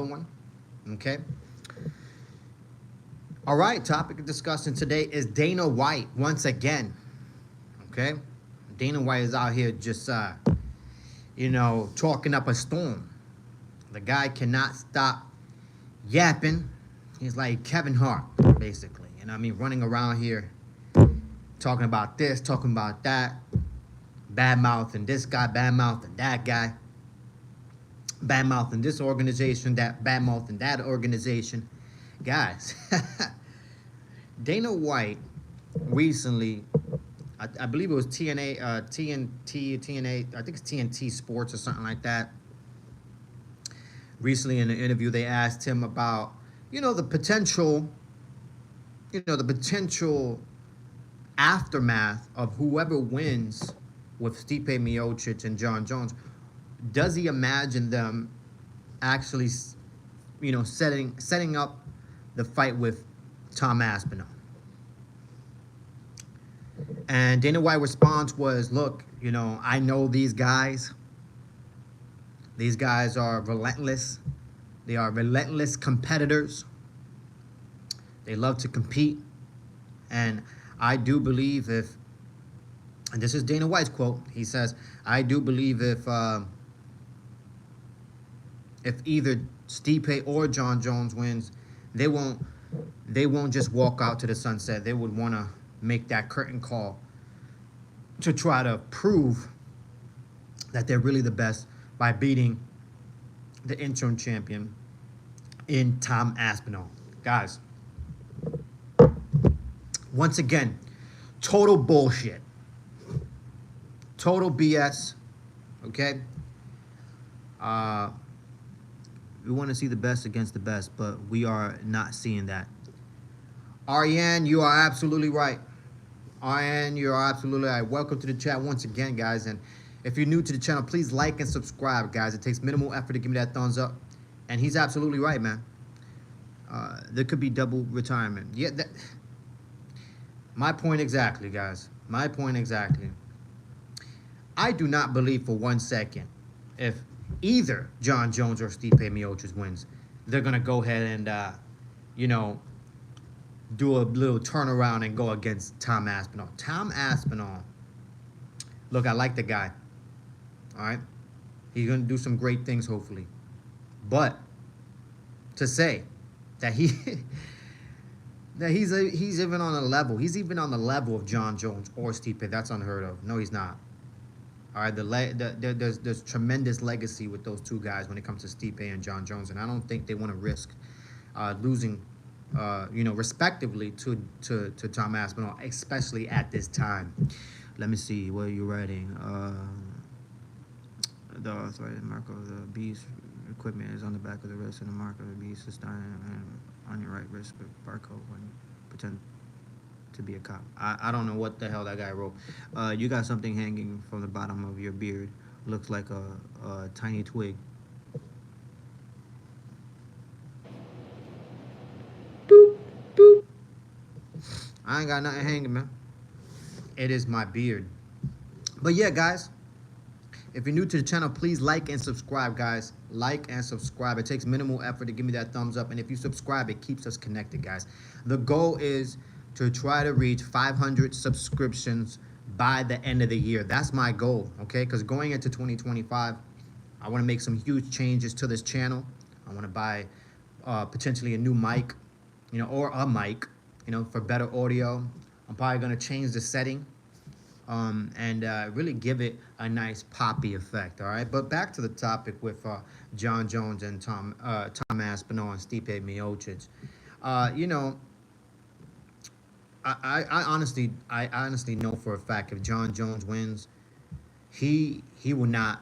one. Okay. All right. Topic of discussion today is Dana White once again. Okay. Dana White is out here just, talking up a storm. The guy cannot stop yapping. He's like Kevin Hart, basically. Running around here talking about this, talking about that, bad mouthing this guy, bad mouthing that guy, bad mouthing this organization, that bad mouthing that organization. Guys, Dana White recently, I believe it was TNT, I think it's TNT Sports or something like that. Recently in an interview, they asked him about, the potential, the potential aftermath of whoever wins with Stipe Miocic and John Jones. Does he imagine them actually, setting up the fight with Tom Aspinall? And Dana White's response was, look, I know these guys. These guys are relentless. They are relentless competitors. They love to compete. And I do believe and this is Dana White's quote, he says, I do believe if either Stipe or John Jones wins, they won't just walk out to the sunset. They would want to make that curtain call to try to prove that they're really the best by beating the interim champion in Tom Aspinall. Guys, once again, total bullshit. Total BS. Okay? We want to see the best against the best, but we are not seeing that. Ariane, you are absolutely right. Ariane, you are absolutely right. Welcome to the chat once again, guys. And if you're new to the channel, please like and subscribe, guys. It takes minimal effort to give me that thumbs up. And he's absolutely right, man. There could be double retirement. Yeah, my point exactly, guys. My point exactly. I do not believe for 1 second if either John Jones or Stipe Miocic wins, they're going to go ahead and, do a little turnaround and go against Tom Aspinall. Tom Aspinall, look, I like the guy. All right? He's going to do some great things, hopefully. But to say that he's even on a level, he's even on the level of John Jones or Stipe, that's unheard of. No, he's not. All right, there's tremendous legacy with those two guys when it comes to Stipe and John Jones, and I don't think they want to risk losing, respectively to Tom Aspinall, especially at this time. Let me see, what are you writing? The arthritis mark of the beast equipment is on the back of the wrist, and the mark of the beast is on your right wrist with barcode when you pretend to be a cop. I don't know what the hell that guy wrote. You got something hanging from the bottom of your beard. Looks like a tiny twig. Boop, boop. I ain't got nothing hanging, man. It is my beard. But yeah, guys, if you're new to the channel, please like and subscribe, guys. Like and subscribe. It takes minimal effort to give me that thumbs up. And if you subscribe, it keeps us connected, guys. The goal is to try to reach 500 subscriptions by the end of the year. That's my goal, okay? Because going into 2025, I want to make some huge changes to this channel. I want to buy potentially a new mic, or a mic, for better audio. I'm probably going to change the setting and really give it a nice poppy effect, all right? But back to the topic with John Jones and Tom Aspinall and Stipe Miocic. I honestly know for a fact if John Jones wins, he will not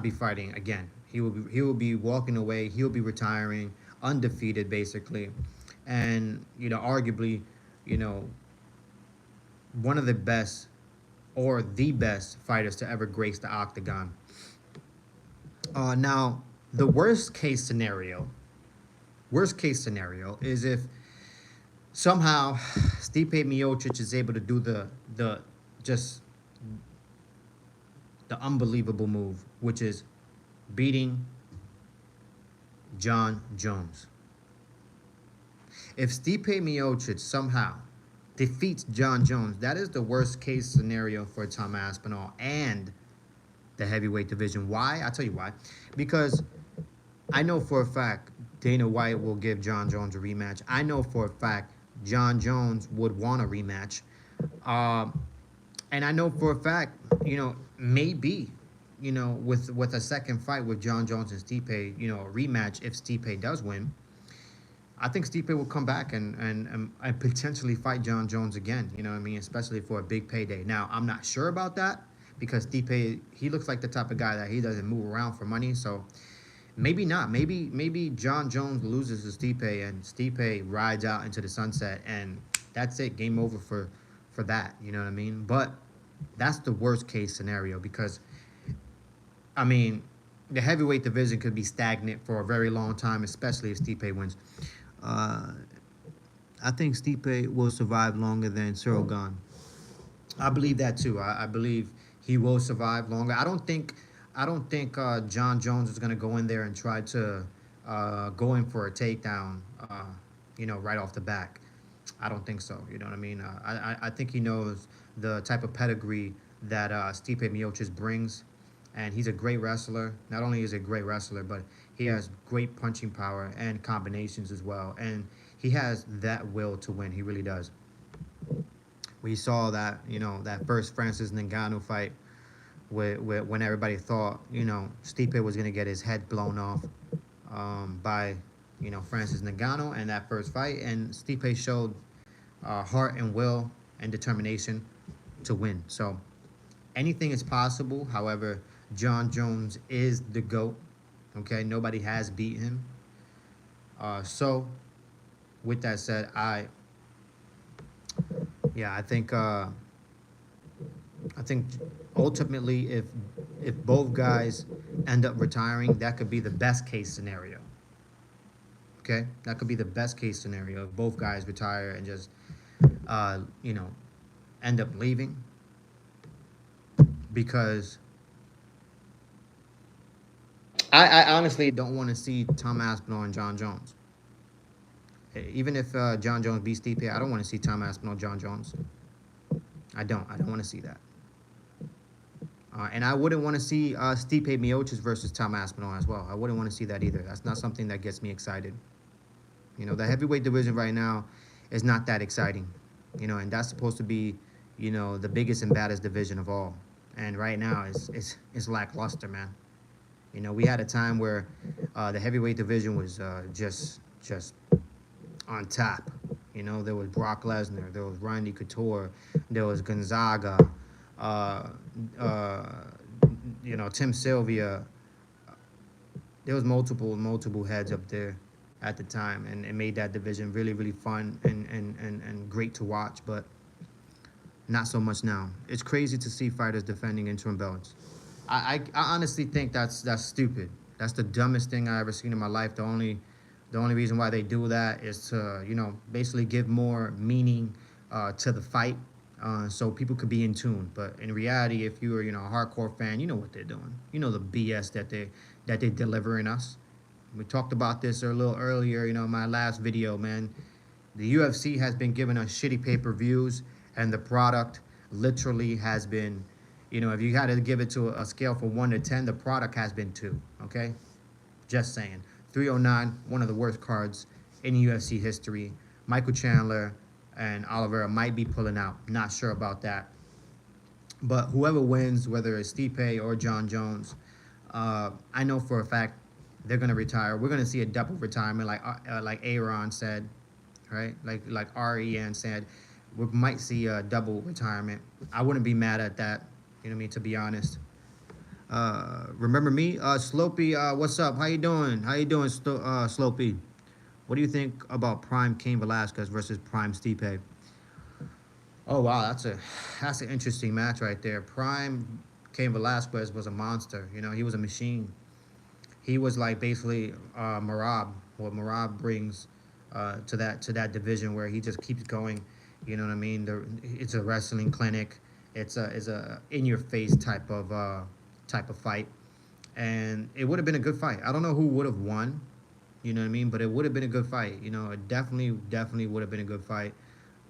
be fighting again. He will be walking away. He'll be retiring, undefeated basically, and arguably, one of the best or the best fighters to ever grace the octagon. Now, the worst case scenario is if somehow Stipe Miocic is able to do the unbelievable move, which is beating John Jones. If Stipe Miocic somehow defeats John Jones, that is the worst case scenario for Tom Aspinall and the heavyweight division. Why? I'll tell you why. Because I know for a fact Dana White will give John Jones a rematch. I know for a fact John Jones would want a rematch. And I know for a fact, maybe, with a second fight with John Jones and Stipe, a rematch if Stipe does win. I think Stipe will come back and potentially fight John Jones again, especially for a big payday. Now, I'm not sure about that because Stipe, he looks like the type of guy that he doesn't move around for money, so maybe not. Maybe John Jones loses to Stipe and Stipe rides out into the sunset and that's it, game over for that, you know what I mean? But that's the worst case scenario because, the heavyweight division could be stagnant for a very long time, especially if Stipe wins. I think Stipe will survive longer than Ciryl Gane. I believe that too. I believe he will survive longer. I don't think John Jones is going to go in there and try to go in for a takedown, right off the back. I don't think so. You know what I mean? I think he knows the type of pedigree that Stipe Miocic brings, and he's a great wrestler. Not only is he a great wrestler, but he has great punching power and combinations as well, and he has that will to win. He really does. We saw that, that first Francis Ngannou fight when everybody thought, Stipe was going to get his head blown off by, Francis Ngannou in that first fight. And Stipe showed heart and will and determination to win. So anything is possible. However, John Jones is the GOAT. Okay, nobody has beat him. So with that said, I think ultimately if both guys end up retiring, that could be the best case scenario. Okay, that could be the best case scenario if both guys retire and just end up leaving, because I honestly don't want to see Tom Aspinall and John Jones. Even if John Jones beats Stipe, I don't want to see Tom Aspinall, John Jones. I don't want to see that. And I wouldn't want to see Stipe Miocic versus Tom Aspinall as well. I wouldn't want to see that either. That's not something that gets me excited. The heavyweight division right now is not that exciting. And that's supposed to be, the biggest and baddest division of all. And right now it's lackluster, man. We had a time where the heavyweight division was just on top. There was Brock Lesnar, there was Randy Couture, there was Gonzaga, Tim Sylvia. There was multiple heads up there at the time, and it made that division really, really fun and great to watch, but not so much now. It's crazy to see fighters defending interim belts. I honestly think that's stupid. That's the dumbest thing I ever seen in my life. The only reason why they do that is to, basically give more meaning to the fight, so people could be in tune. But in reality, if you're, a hardcore fan, you know what they're doing. You know the BS that they delivering us. We talked about this a little earlier, in my last video, man. The UFC has been giving us shitty pay-per-views, and the product literally has been, if you had to give it to a scale from 1 to 10, the product has been 2, okay? Just saying. 309, one of the worst cards in UFC history. Michael Chandler and Oliveira might be pulling out. Not sure about that. But whoever wins, whether it's Stipe or John Jones, I know for a fact they're going to retire. We're going to see a double retirement like Aaron said, right? Like REN said. We might see a double retirement. I wouldn't be mad at that, to be honest. Remember me? Slopey, what's up? How you doing? Slopey? What do you think about Prime Cain Velasquez versus Prime Stipe? Oh, wow, that's an interesting match right there. Prime Cain Velasquez was a monster. He was a machine. He was like basically Merab, what Merab brings to that division, where he just keeps going. You know what I mean? It's a wrestling clinic. It's a in-your-face type of fight, and it would have been a good fight. I don't know who would have won, You know what I mean? But it would have been a good fight. You know, it definitely would have been a good fight.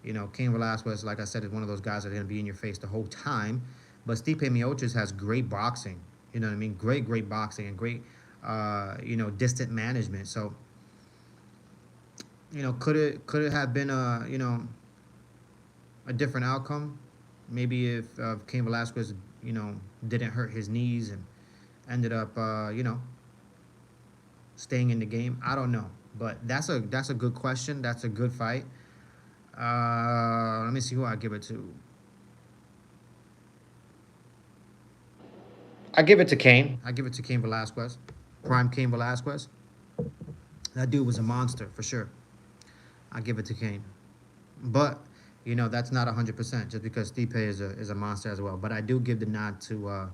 You know, Cain Velasquez, like I said, is one of those guys that are going to be in your face the whole time. But Stipe Miocic has great boxing. You know what I mean? Great boxing and great, distant management. So, could it have been a different outcome? Maybe if Cain Velasquez, didn't hurt his knees and ended up, staying in the game. I don't know, but that's a good question. That's a good fight. Let me see who I give it to. I give it to Cain. I give it to Cain Velasquez. Prime Cain Velasquez. That dude was a monster for sure. I give it to Cain. But that's not 100% just because Stipe is a monster as well. But I do give the nod to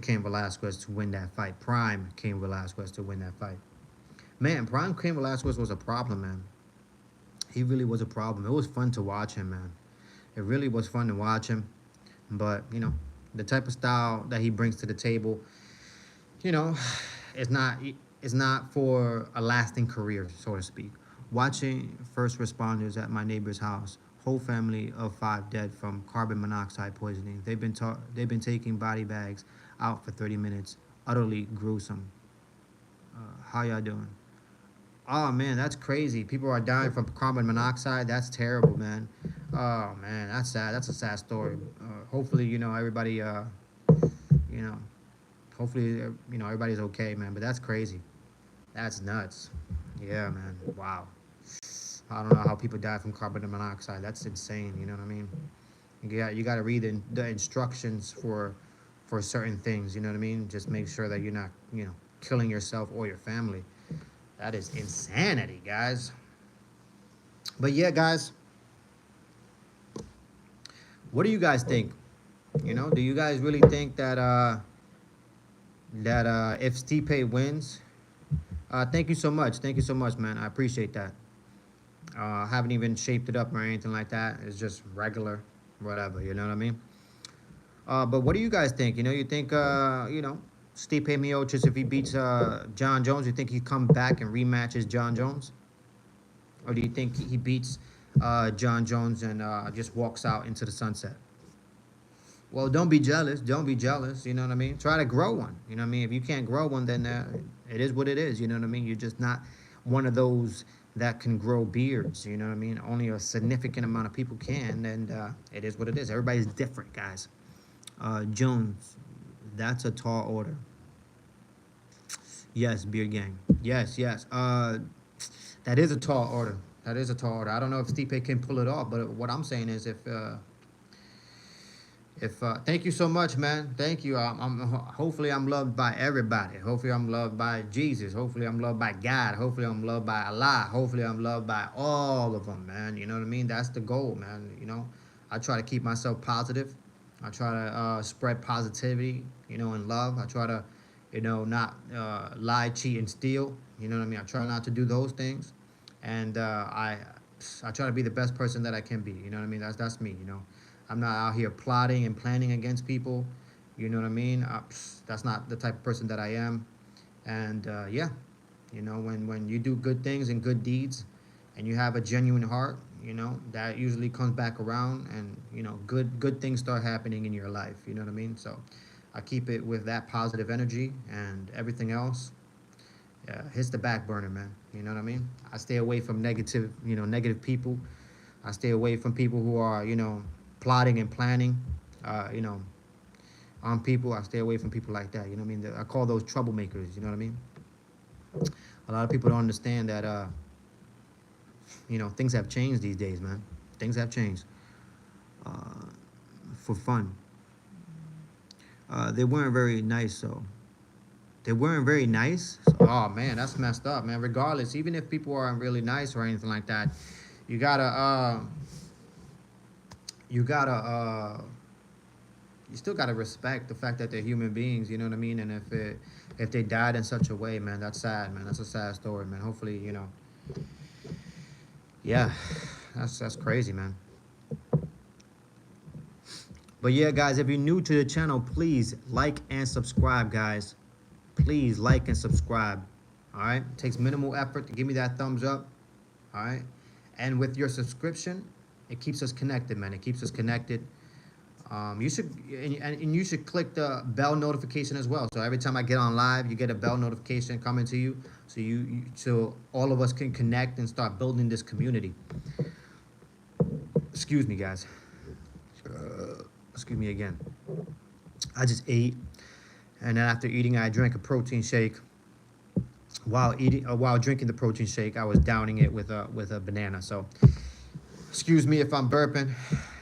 Cain Velasquez to win that fight. Prime Cain Velasquez to win that fight. Man, Prime Cain Velasquez was a problem, man. He really was a problem. It was fun to watch him, man. It really was fun to watch him. But, the type of style that he brings to the table, you know, it's not for a lasting career, so to speak. Watching first responders at my neighbor's house, whole family of 5 dead from carbon monoxide poisoning. They've been taking body bags out for 30 minutes. Utterly gruesome. How y'all doing? Oh man, that's crazy. People are dying from carbon monoxide. That's terrible, man. Oh man, that's sad. That's a sad story. Hopefully, everybody, you know, hopefully, everybody's okay, man. But that's crazy. That's nuts. Yeah, man. Wow. I don't know how people die from carbon monoxide. That's insane. You know what I mean? You got to read the instructions for certain things. You know what I mean? Just make sure that you're not killing yourself or your family. That is insanity, guys. But yeah, guys, what do you guys think? Do you guys really think that if Stipe wins? Thank you so much. Thank you so much, man. I appreciate that. I haven't even shaped it up or anything like that. It's just regular, whatever. You know what I mean? But what do you guys think? You think Stipe Miocic, if he beats John Jones, you think he come back and rematches John Jones, or do you think he beats John Jones and just walks out into the sunset? Well, don't be jealous. Don't be jealous. You know what I mean? Try to grow one. You know what I mean? If you can't grow one, then it is what it is. You know what I mean? You're just not one of those that can grow beards. You know what I mean? Only a significant amount of people can, and it is what it is. Everybody's different, guys. Jones, that's a tall order. Yes, Beard Gang. Yes. That is a tall order. That is a tall order. I don't know if Stipe can pull it off, but what I'm saying is if thank you so much, man. Thank you. Hopefully I'm loved by everybody. Hopefully I'm loved by Jesus. Hopefully I'm loved by God. Hopefully I'm loved by Allah. Hopefully I'm loved by all of them, man. You know what I mean? That's the goal, man. I try to keep myself positive. I try to spread positivity, and love. I try to, not lie, cheat, and steal. You know what I mean? I try not to do those things, and I try to be the best person that I can be. You know what I mean? That's me. I'm not out here plotting and planning against people. You know what I mean? That's not the type of person that I am. And yeah, when you do good things and good deeds, and you have a genuine heart, that usually comes back around, and good things start happening in your life. You know what I mean? So I keep it with that positive energy, and everything else hits the back burner, man. You know what I mean? I stay away from negative people. I stay away from people who are plotting and planning, on people. I stay away from people like that. You know what I mean? I call those troublemakers. You know what I mean? A lot of people don't understand that things have changed these days, man. Things have changed for fun. They weren't very nice, so they weren't very nice. So, oh man, that's messed up, man. Regardless, even if people aren't really nice or anything like that, you gotta you still gotta respect the fact that they're human beings. You know what I mean? And if they died in such a way, man, that's sad, man. That's a sad story, man. Hopefully, yeah, that's crazy, man. But yeah, guys, if you're new to the channel, please like and subscribe, guys. Please like and subscribe. All right, it takes minimal effort to give me that thumbs up. All right, and with your subscription, it keeps us connected, man. It keeps us connected. You should and you should click the bell notification as well. So every time I get on live, you get a bell notification coming to you. So so all of us can connect and start building this community. Excuse me, guys. Excuse me again. I just ate, and then after eating, I drank a protein shake. While drinking the protein shake, I was downing it with a banana. So, excuse me if I'm burping.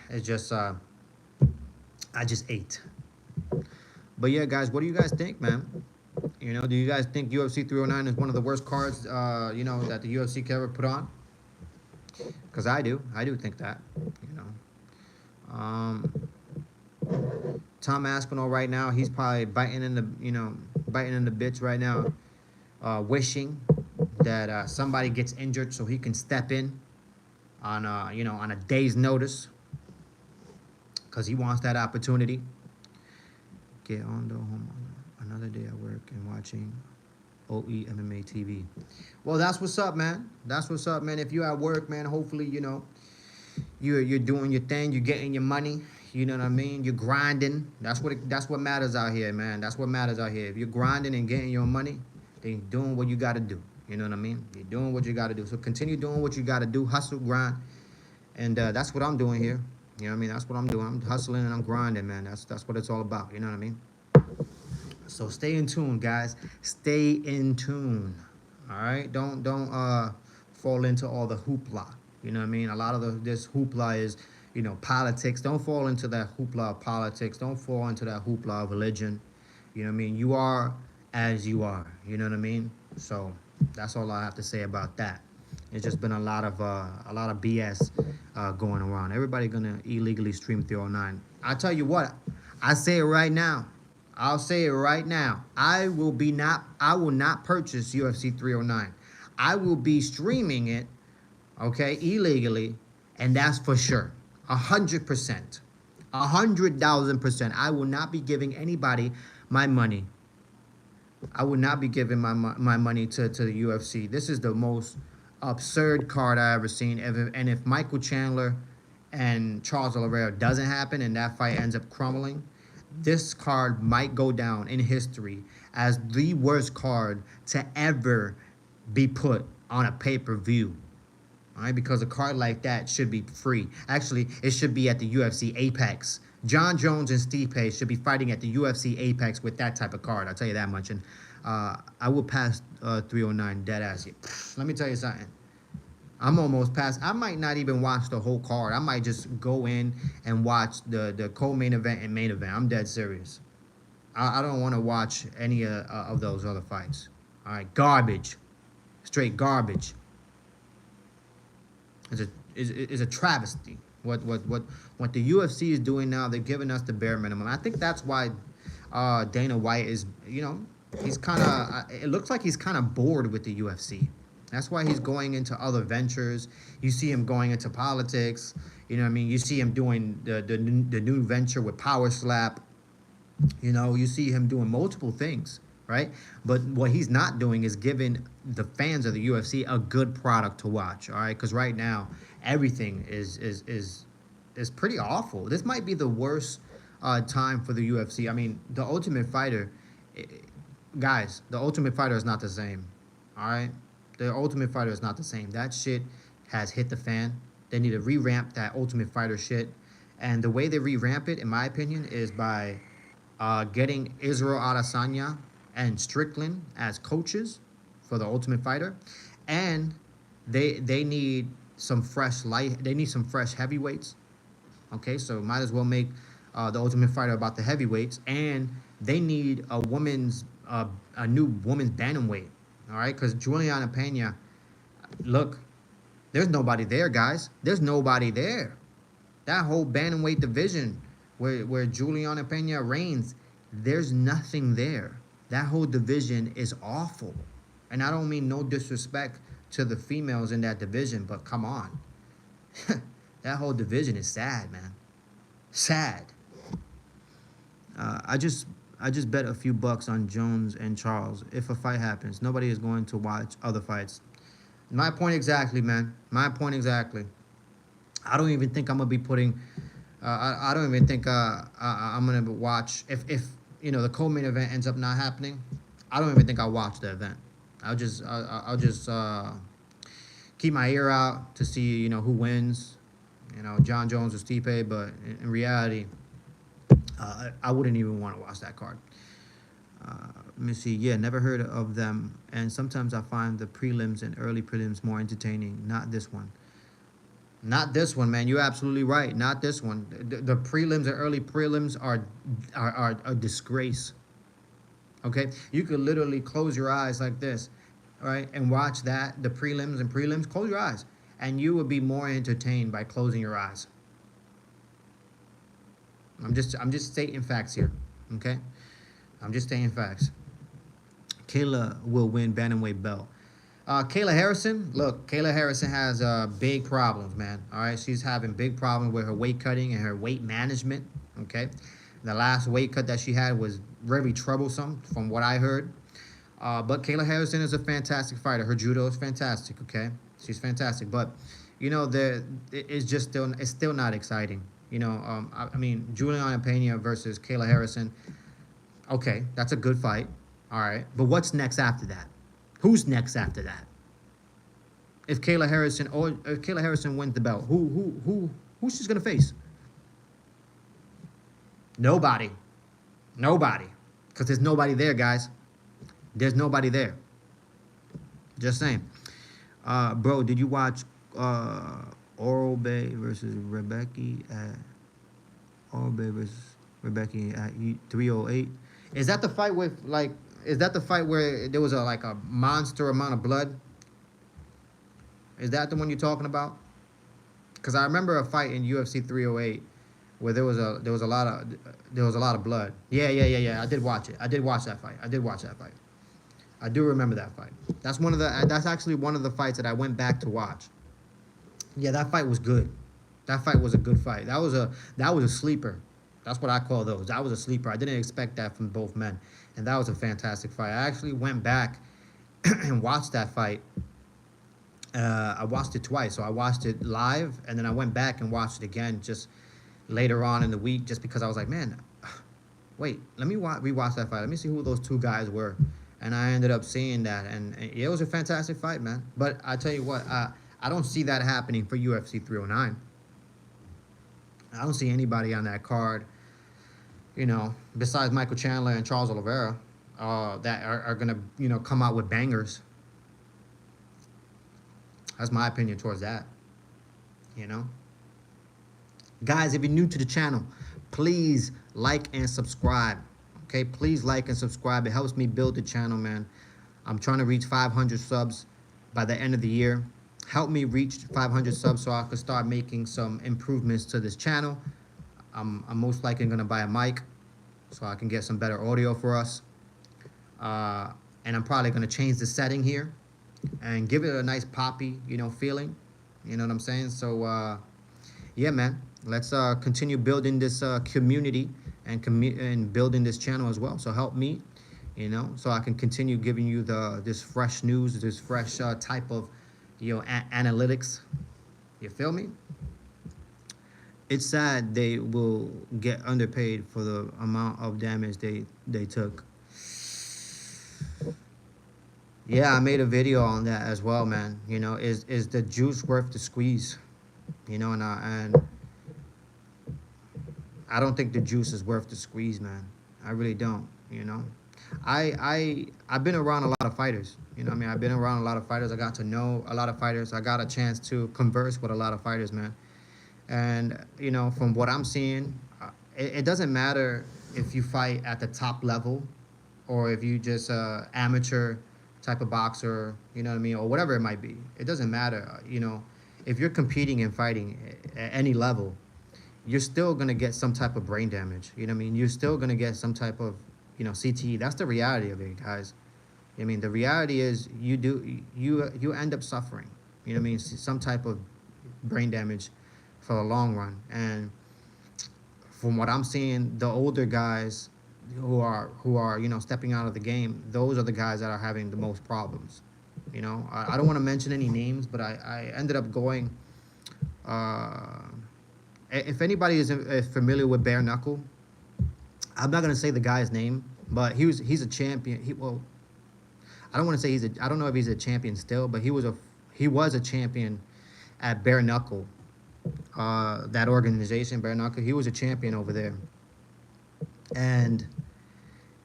It's just I just ate. But yeah, guys, what do you guys think, man? You know, do you guys think UFC 309 is one of the worst cards, you know, that the UFC could ever put on? Because I do think that. You know, Tom Aspinall right now, he's probably biting in the bits right now. Wishing that somebody gets injured so he can step in on on a day's notice, because he wants that opportunity. Get on the home another day at work and watching OE MMA TV. Well, that's what's up, man. That's what's up, man. If you're at work, man, hopefully you're doing your thing. You're getting your money. You know what I mean? You're grinding. That's what matters out here, man. That's what matters out here. If you're grinding and getting your money, you're doing what you got to do. You know what I mean? You're doing what you got to do. So continue doing what you got to do. Hustle, grind. And that's what I'm doing here. You know what I mean? That's what I'm doing. I'm hustling and I'm grinding, man. That's what it's all about. You know what I mean? So stay in tune, guys. Stay in tune. All right? Don't fall into all the hoopla. You know what I mean? A lot of this hoopla is, politics. Don't fall into that hoopla of politics. Don't fall into that hoopla of religion. You know what I mean? You are as you are. You know what I mean? So that's all I have to say about that. It's just been a lot of BS going around. Everybody gonna illegally stream 309. I tell you what, I say it right now. I'll say it right now. I will not purchase UFC 309. I will be streaming it, okay, illegally, and that's for sure. 100%. 100,000%. I will not be giving anybody my money. I would not be giving my money to the UFC. This is the most absurd card I ever seen. And if Michael Chandler and Charles Oliveira doesn't happen and that fight ends up crumbling, this card might go down in history as the worst card to ever be put on a pay-per-view. All right, because a card like that should be free. Actually, it should be at the UFC Apex. John Jones and Stipe should be fighting at the UFC Apex with that type of card. I'll tell you that much. And I will pass 309 dead ass. Let me tell you something. I'm almost past. I might not even watch the whole card. I might just go in and watch the co-main event and main event. I'm dead serious. I don't want to watch any of those other fights. All right, garbage. Straight garbage. It's a travesty. What the UFC is doing now, they're giving us the bare minimum. I think that's why Dana White is, he's kind of, it looks like he's kind of bored with the UFC. That's why he's going into other ventures. You see him going into politics. You know what I mean? You see him doing the new venture with Power Slap. You see him doing multiple things, right? But what he's not doing is giving the fans of the UFC a good product to watch, all right? Because right now, everything is pretty awful. This might be the worst time for the UFC. I mean, the Ultimate Fighter, guys, the Ultimate Fighter is not the same, all right? The Ultimate Fighter is not the same. That shit has hit the fan. They need to revamp that Ultimate Fighter shit. And the way they revamp it, in my opinion, is by getting Israel Adesanya and Strickland as coaches for the Ultimate Fighter. And they need some fresh they need some fresh heavyweights. Okay, so might as well make the Ultimate Fighter about the heavyweights. And they need a new women's bantamweight. All right, because Juliana Pena, look, there's nobody there, guys. There's nobody there. That whole bantamweight division where Juliana Pena reigns, there's nothing there. That whole division is awful. And I don't mean no disrespect to the females in that division, but come on. That whole division is sad, man. Sad. I just I just bet a few bucks on Jones and Charles. If a fight happens, nobody is going to watch other fights. My point exactly, man. My point exactly. I don't even think I'm gonna be putting. I don't even think I'm gonna watch if the co-main event ends up not happening. I don't even think I'll watch the event. I'll just keep my ear out to see who wins. John Jones or Stipe, but in reality, I wouldn't even want to watch that card. Let me see. Yeah, never heard of them. And sometimes I find the prelims and early prelims more entertaining. Not this one. Not this one, man. You're absolutely right. Not this one. The prelims and early prelims are a disgrace. Okay, you could literally close your eyes like this, all right, and watch that the prelims and prelims. Close your eyes, and you would be more entertained by closing your eyes. I'm just stating facts here. Okay, I'm just stating facts. Kayla will win bantamweight belt. Kayla Harrison, look, Kayla Harrison has big problems, man. All right, she's having big problems with her weight cutting and her weight management. Okay, the last weight cut that she had was very troublesome, from what I heard. But Kayla Harrison is a fantastic fighter. Her judo is fantastic. Okay, she's fantastic. But it's just still not exciting. I mean, Juliana Pena versus Kayla Harrison. Okay, that's a good fight. All right, but what's next after that? Who's next after that? If Kayla Harrison wins the belt, who's she's gonna face? Nobody, nobody, because there's nobody there, guys. There's nobody there. Just saying. Bro, did you watch Oral Bay versus Rebecca at Oral Bay versus Rebecca at 308? Is that the fight with like? Is that the fight where there was a monster amount of blood? Is that the one you're talking about? Because I remember a fight in UFC 308 where there was a lot of blood. Yeah. I did watch it. I did watch that fight. I do remember that fight. That's actually one of the fights that I went back to watch. Yeah, that fight was good. That fight was a good fight. That was a sleeper. That's what I call those. That was a sleeper. I didn't expect that from both men. And that was a fantastic fight. I actually went back and watched that fight. I watched it twice. So I watched it live, and then I went back and watched it again just later on in the week, just because I was like, man, wait, let me rewatch that fight. Let me see who those two guys were. And I ended up seeing that, and it was a fantastic fight, man. But I tell you what, I don't see that happening for UFC 309. I don't see anybody on that card, besides Michael Chandler and Charles Oliveira, that are going to, come out with bangers. That's my opinion towards that, Guys, if you're new to the channel, please like and subscribe, okay? Please like and subscribe. It helps me build the channel, man. I'm trying to reach 500 subs by the end of the year. Help me reach 500 subs so I can start making some improvements to this channel. I'm most likely going to buy a mic so I can get some better audio for us. And I'm probably going to change the setting here and give it a nice poppy, feeling. You know what I'm saying? So, yeah, man. Let's continue building this community and building this channel as well. So help me, so I can continue giving you this fresh news, this fresh type of, analytics. You feel me? It's sad they will get underpaid for the amount of damage they took. Yeah, I made a video on that as well, man. Is the juice worth the squeeze? And I don't think the juice is worth the squeeze, man. I really don't, I've been around a lot of fighters. I've been around a lot of fighters. I got to know a lot of fighters. I got a chance to converse with a lot of fighters, man. And, from what I'm seeing, it doesn't matter if you fight at the top level or if you just amateur type of boxer, or whatever it might be. It doesn't matter, if you're competing and fighting at any level, you're still going to get some type of brain damage. You're still going to get some type of, CTE. That's the reality of it, guys. The reality is you end up suffering, some type of brain damage for the long run. And from what I'm seeing, the older guys who are stepping out of the game, those are the guys that are having the most problems. I don't want to mention any names, but I ended up going. Uh, if anybody is familiar with bare knuckle, I'm not gonna say the guy's name, but he's a champion. I don't want to say I don't know if he's a champion still, but he was a champion at bare knuckle. That organization, bare knuckle, he was a champion over there, and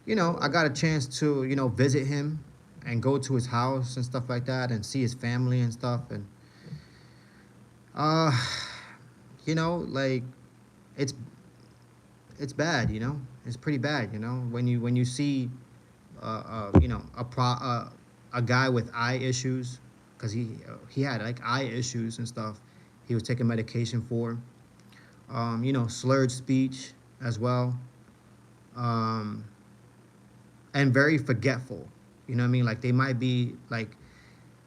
I got a chance to visit him and go to his house and stuff like that and see his family and stuff. And uh like it's it's bad. It's pretty bad. When you see a guy with eye issues, because he had like eye issues and stuff. He was taking medication for slurred speech as well, um, and very forgetful. You know what I mean? Like they might be like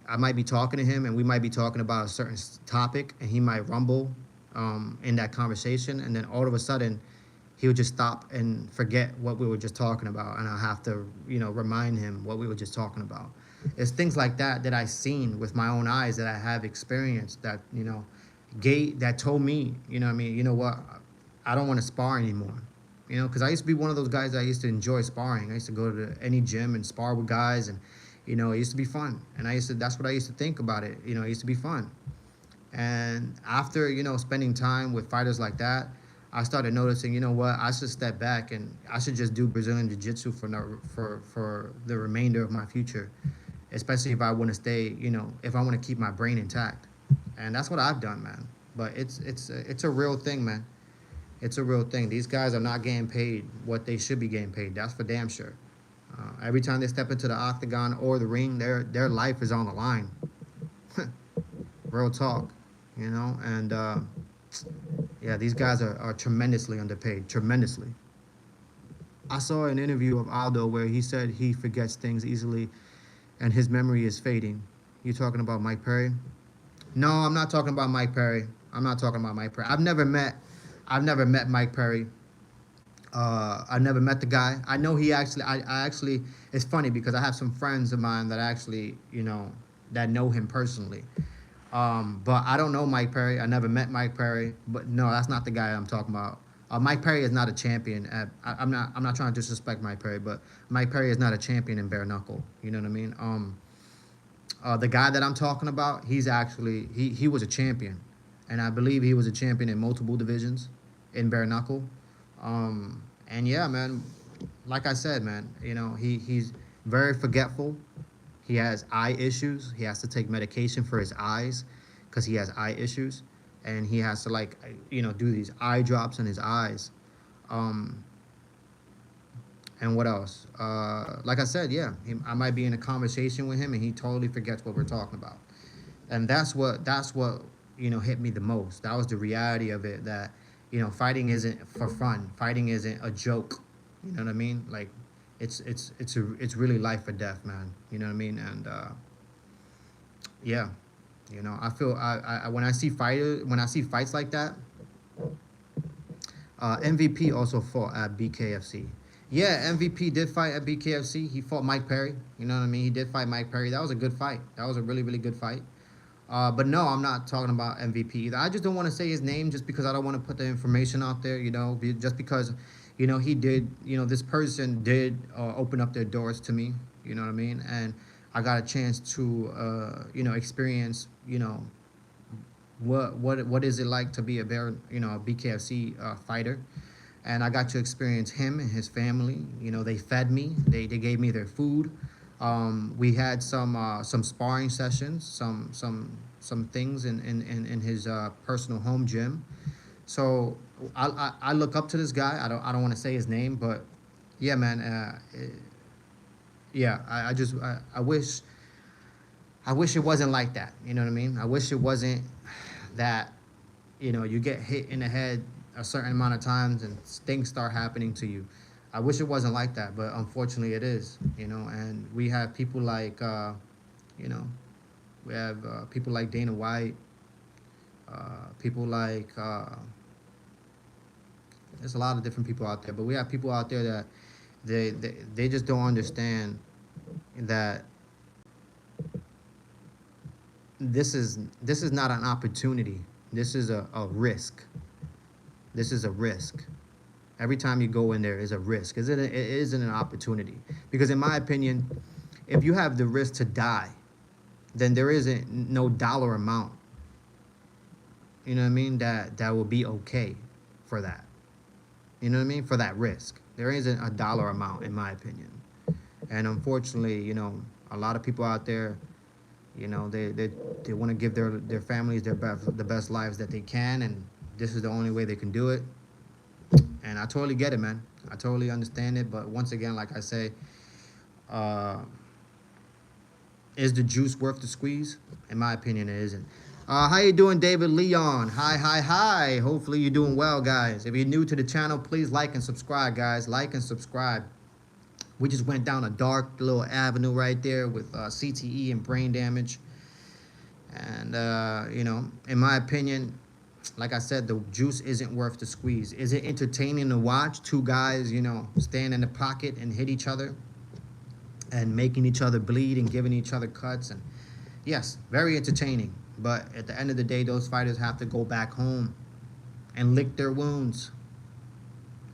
I might be talking to him, and we might be talking about a certain topic, and he might rumble in that conversation, and then all of a sudden, he would just stop and forget what we were just talking about, and I have to, remind him what we were just talking about. It's things like that that I've seen with my own eyes, that I have experienced, that that told me, what I mean, you know what, I don't want to spar anymore. Because I used to be one of those guys that used to enjoy sparring. I used to go to any gym and spar with guys, and it used to be fun. And that's what I used to think about it. It used to be fun. And after, spending time with fighters like that, I started noticing, what, I should step back and I should just do Brazilian Jiu-Jitsu for the remainder of my future, especially if I want to stay, if I want to keep my brain intact. And that's what I've done, man. But it's a real thing, man. It's a real thing. These guys are not getting paid what they should be getting paid. That's for damn sure. Every time they step into the octagon or the ring, their life is on the line. Real talk, and yeah, these guys are tremendously underpaid, tremendously. I saw an interview of Aldo where he said he forgets things easily and his memory is fading. You talking about Mike Perry? No, I'm not talking about Mike Perry. I'm not talking about Mike Perry. I've never met Mike Perry. I never met the guy. I know he actually. I actually. It's funny because I have some friends of mine that actually, that know him personally. But I don't know Mike Perry. I never met Mike Perry. But no, that's not the guy I'm talking about. Mike Perry is not a champion. I'm not. I'm not trying to disrespect Mike Perry, but Mike Perry is not a champion in bare knuckle. You know what I mean? The guy that I'm talking about, he's actually he was a champion, and I believe he was a champion in multiple divisions in bare knuckle. And yeah, man, like I said, man, he's very forgetful. He has eye issues. He has to take medication for his eyes because he has eye issues, and he has to like do these eye drops in his eyes. Um, and what else? Like I said, yeah, I might be in a conversation with him, and he totally forgets what we're talking about. And that's what hit me the most. That was the reality of it. That fighting isn't for fun. Fighting isn't a joke. You know what I mean? Like, it's really life or death, man. You know what I mean? And yeah, I feel when I see fights like that. MVP also fought at BKFC. Yeah, MVP did fight at BKFC. He fought Mike Perry. You know what I mean? He did fight Mike Perry. That was a good fight. That was a really, really good fight. But no, I'm not talking about MVP either. I just don't want to say his name just because I don't want to put the information out there, just because, he did, this person did open up their doors to me, you know what I mean? And I got a chance to, experience, what is it like to be a a BKFC fighter. And I got to experience him and his family. They fed me. They gave me their food. We had some sparring sessions, some things in his personal home gym. So I look up to this guy. I don't want to say his name, but yeah, man. Yeah, I wish it wasn't like that. You know what I mean? I wish it wasn't that you get hit in the head a certain amount of times and things start happening to you. I wish it wasn't like that, but unfortunately it is. And we have people like you know we have people like Dana White, people like there's a lot of different people out there, but we have people out there that They just don't understand that this is not an opportunity. This is a risk. This is a risk. Every time you go in there is a risk. It isn't an opportunity. Because in my opinion, if you have the risk to die, then there isn't no dollar amount, you know what I mean, that will be okay for that. You know what I mean? For that risk. There isn't a dollar amount, in my opinion. And unfortunately, you know, a lot of people out there, you know, they want to give their families the best lives that they can, and this is the only way they can do it. And I totally get it, man. I totally understand it. But once again, like I say, is the juice worth the squeeze? In my opinion, it isn't. How you doing, David Leon? Hi. Hopefully you're doing well, guys. If you're new to the channel, please like and subscribe, guys. Like and subscribe. We just went down a dark little avenue right there with CTE and brain damage. And, you know, in my opinion, like I said, the juice isn't worth the squeeze. Is it entertaining to watch two guys, you know, stand in the pocket and hit each other and making each other bleed and giving each other cuts? And yes, very entertaining. But at the end of the day, those fighters have to go back home and lick their wounds.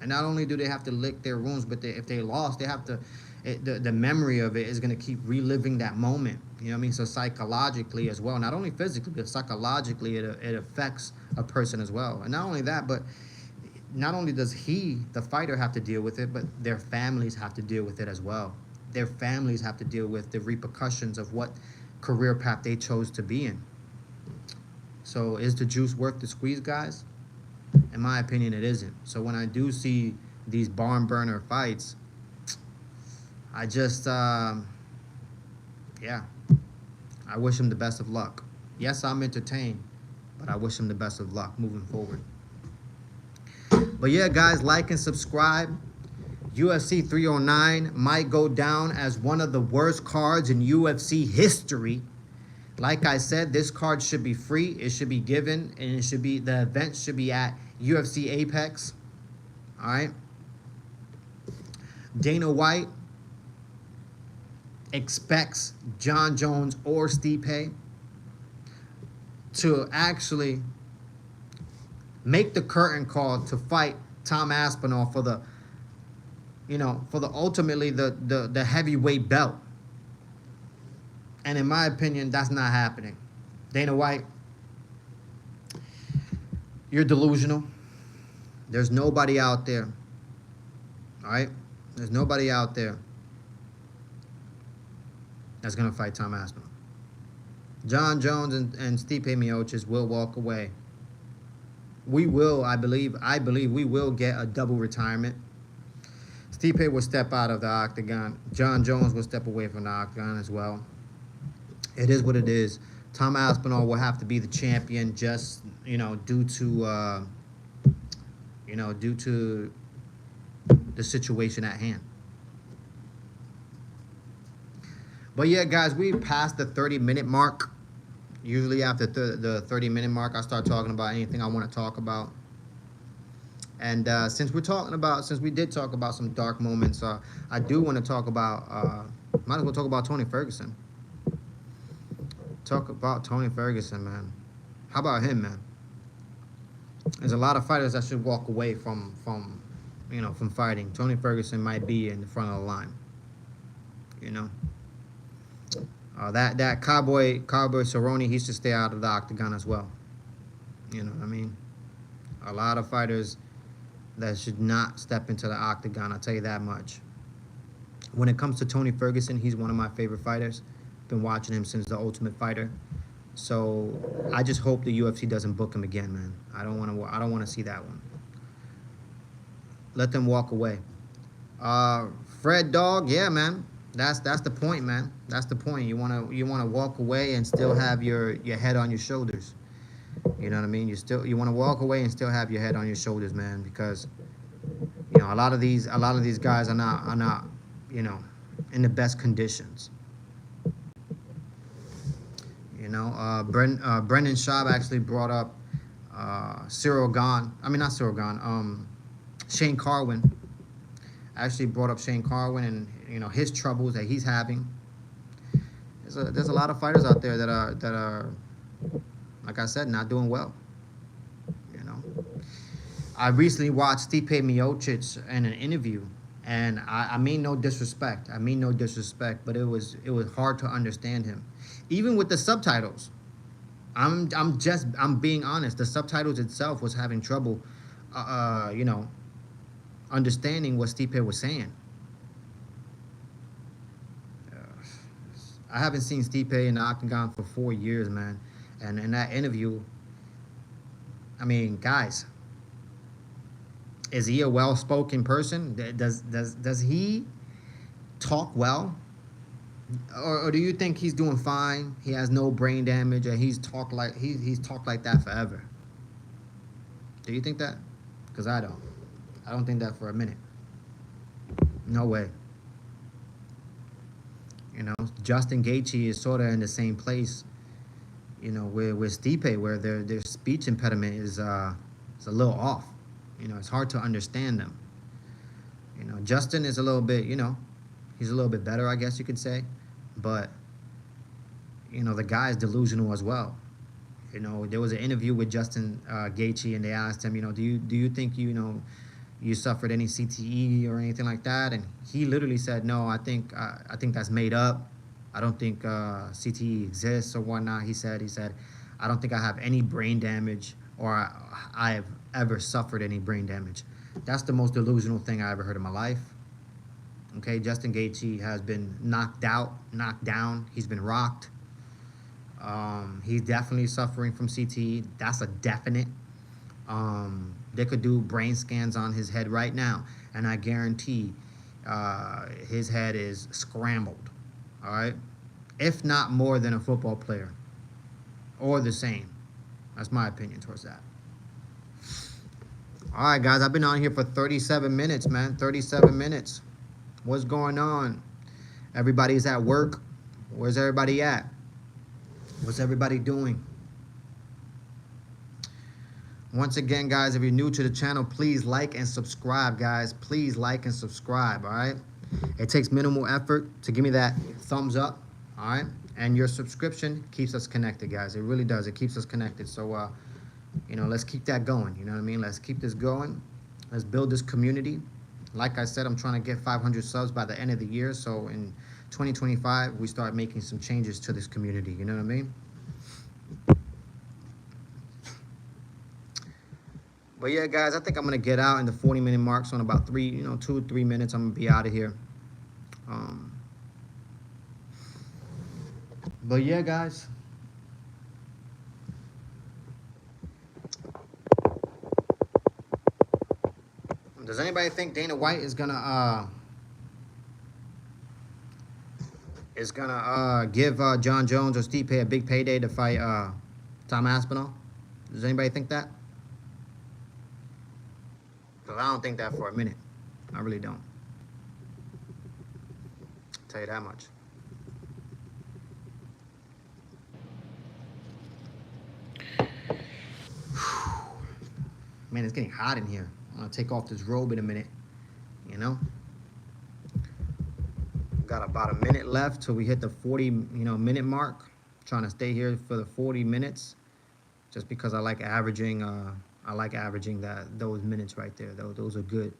And not only do they have to lick their wounds, but if they lost, they have to, the memory of it is going to keep reliving that moment. You know what I mean? So psychologically as well, not only physically, but psychologically, it affects a person as well. And not only that, but not only does the fighter, have to deal with it, but their families have to deal with it as well. Their families have to deal with the repercussions of what career path they chose to be in. So is the juice worth the squeeze, guys? In my opinion, it isn't. So when I do see these barn burner fights, I just, yeah, I wish him the best of luck. Yes, I'm entertained, but I wish him the best of luck moving forward. But yeah, guys, like and subscribe. UFC 309 might go down as one of the worst cards in UFC history. Like I said, this card should be free. It should be given, and it should be, the event should be at UFC Apex. All right. Dana White expects Jon Jones or Stipe to actually make the curtain call to fight Tom Aspinall for the, you know, for the ultimately the heavyweight belt. And in my opinion, that's not happening. Dana White, you're delusional. There's nobody out there. All right? There's nobody out there that's going to fight Tom Aspinall. Jon Jones and Stipe Miocic will walk away. We will, I believe we will get a double retirement. Stipe will step out of the octagon. Jon Jones will step away from the octagon as well. It is what it is. Tom Aspinall will have to be the champion, just, you know, due to the situation at hand. But yeah, guys, we passed the 30-minute mark. Usually after the 30-minute mark, I start talking about anything I want to talk about. And since we did talk about some dark moments, I do want to talk about, might as well talk about Tony Ferguson. Talk about Tony Ferguson, man. How about him, man? There's a lot of fighters that should walk away from fighting. Tony Ferguson might be in the front of the line. You know, that Cowboy Cerrone, he should stay out of the octagon as well. You know what I mean? A lot of fighters that should not step into the octagon, I'll tell you that much. When it comes to Tony Ferguson, he's one of my favorite fighters. Been watching him since The Ultimate Fighter. So I just hope the UFC doesn't book him again, man. I don't want to see that one. Let them walk away. Fred Dog, yeah, man. That's the point, man. That's the point. You wanna walk away and still have your head on your shoulders. You know what I mean? You want to walk away and still have your head on your shoulders, man, because you know a lot of these guys are not you know, in the best conditions. You know, Brendan Schaub actually brought up Shane Carwin actually brought up Shane Carwin and his troubles that he's having. There's a lot of fighters out there that are like I said, not doing well. You know, I recently watched Stipe Miocic in an interview, and I mean no disrespect. I mean no disrespect, but it was hard to understand him, even with the subtitles. I'm being honest. The subtitles itself was having trouble, you know, understanding what Stipe was saying. I haven't seen Stipe in the octagon for 4 years, man. And in that interview, I mean, guys, is he a well-spoken person? Does he talk well, or do you think he's doing fine? He has no brain damage, and he's talked like that forever. Do you think that? Because I don't. I don't think that for a minute. No way. Justin Gaethje is sort of in the same place, with Stipe, where their speech impediment is a little off. It's hard to understand them. Justin is a little bit, he's a little bit better, I guess you could say, but the guy is delusional as well. There was an interview with Justin Gaethje, and they asked him, do you think you suffered any CTE or anything like that? And he literally said, no, I think that's made up. I don't think CTE exists or whatnot. He said, I don't think I have any brain damage, or I have ever suffered any brain damage. That's the most delusional thing I ever heard in my life. Okay, Justin Gaethje has been knocked out, knocked down. He's been rocked. He's definitely suffering from CTE. That's a definite. They could do brain scans on his head right now, and I guarantee his head is scrambled. All right, if not more than a football player, or the same. That's my opinion towards that. All right, guys, I've been on here for 37 minutes, man. 37 minutes. What's going on? Everybody's at work. Where's everybody at? What's everybody doing? Once again, guys, if you're new to the channel, please like and subscribe, guys. Please like and subscribe, all right? It takes minimal effort to give me that thumbs up, all right? And your subscription keeps us connected, guys. It really does. It keeps us connected. So, let's keep that going. You know what I mean? Let's keep this going. Let's build this community. Like I said, I'm trying to get 500 subs by the end of the year. So in 2025, we start making some changes to this community. You know what I mean? But yeah, guys, I think I'm gonna get out in the 40-minute mark. So in about 2 to 3 minutes, I'm gonna be out of here. But yeah, guys. Does anybody think Dana White is gonna give John Jones or Stipe a big payday to fight Tom Aspinall? Does anybody think that? Because I don't think that for a minute. I really don't. I'll tell you that much. Man, it's getting hot in here. I'm going to take off this robe in a minute, Got about a minute left till we hit the 40-minute mark. Trying to stay here for the 40 minutes just because I like averaging those minutes right there. Those are good.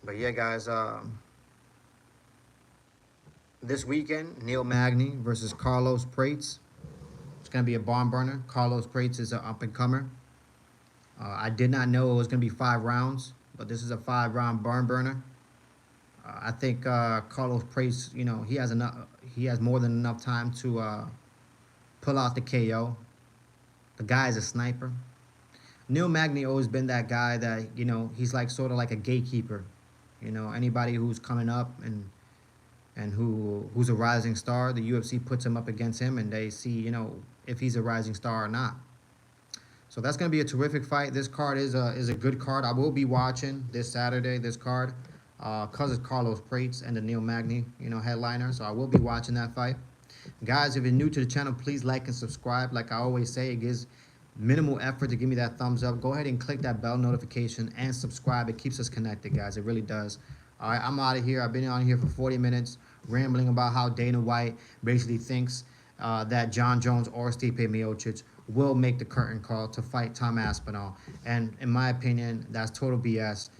But yeah, guys, this weekend, Neil Magny versus Carlos Prates. It's going to be a barn burner. Carlos Prates is an up-and-comer. I did not know it was going to be 5 rounds, but this is a 5-round barn burner. I think Carlos Prates, he has more than enough time to pull out the KO. The guy is a sniper. Neil Magny always been that guy that, he's like sort of like a gatekeeper. Anybody who's coming up and who's a rising star, the UFC puts him up against him, and they see, if he's a rising star or not. So that's going to be a terrific fight. This card is a good card. I will be watching this Saturday, this card, because it's Carlos Prates and the Neil Magny, headliner. So I will be watching that fight. Guys, if you're new to the channel, please like and subscribe. Like I always say, it gives minimal effort to give me that thumbs up. Go ahead and click that bell notification and subscribe. It keeps us connected, guys. It really does. All right, I'm out of here. I've been on here for 40 minutes rambling about how Dana White basically thinks that Jon Jones or Stipe Miocic will make the curtain call to fight Tom Aspinall. And in my opinion, that's total BS.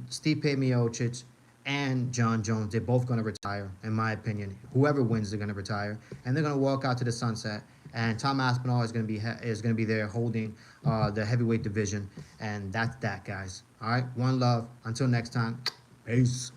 Stipe Miocic and Jon Jones, they're both going to retire, in my opinion. Whoever wins, they're going to retire, and they're going to walk out to the sunset. And Tom Aspinall is going to be there holding the heavyweight division, and that's that, guys. All right, one love. Until next time, peace.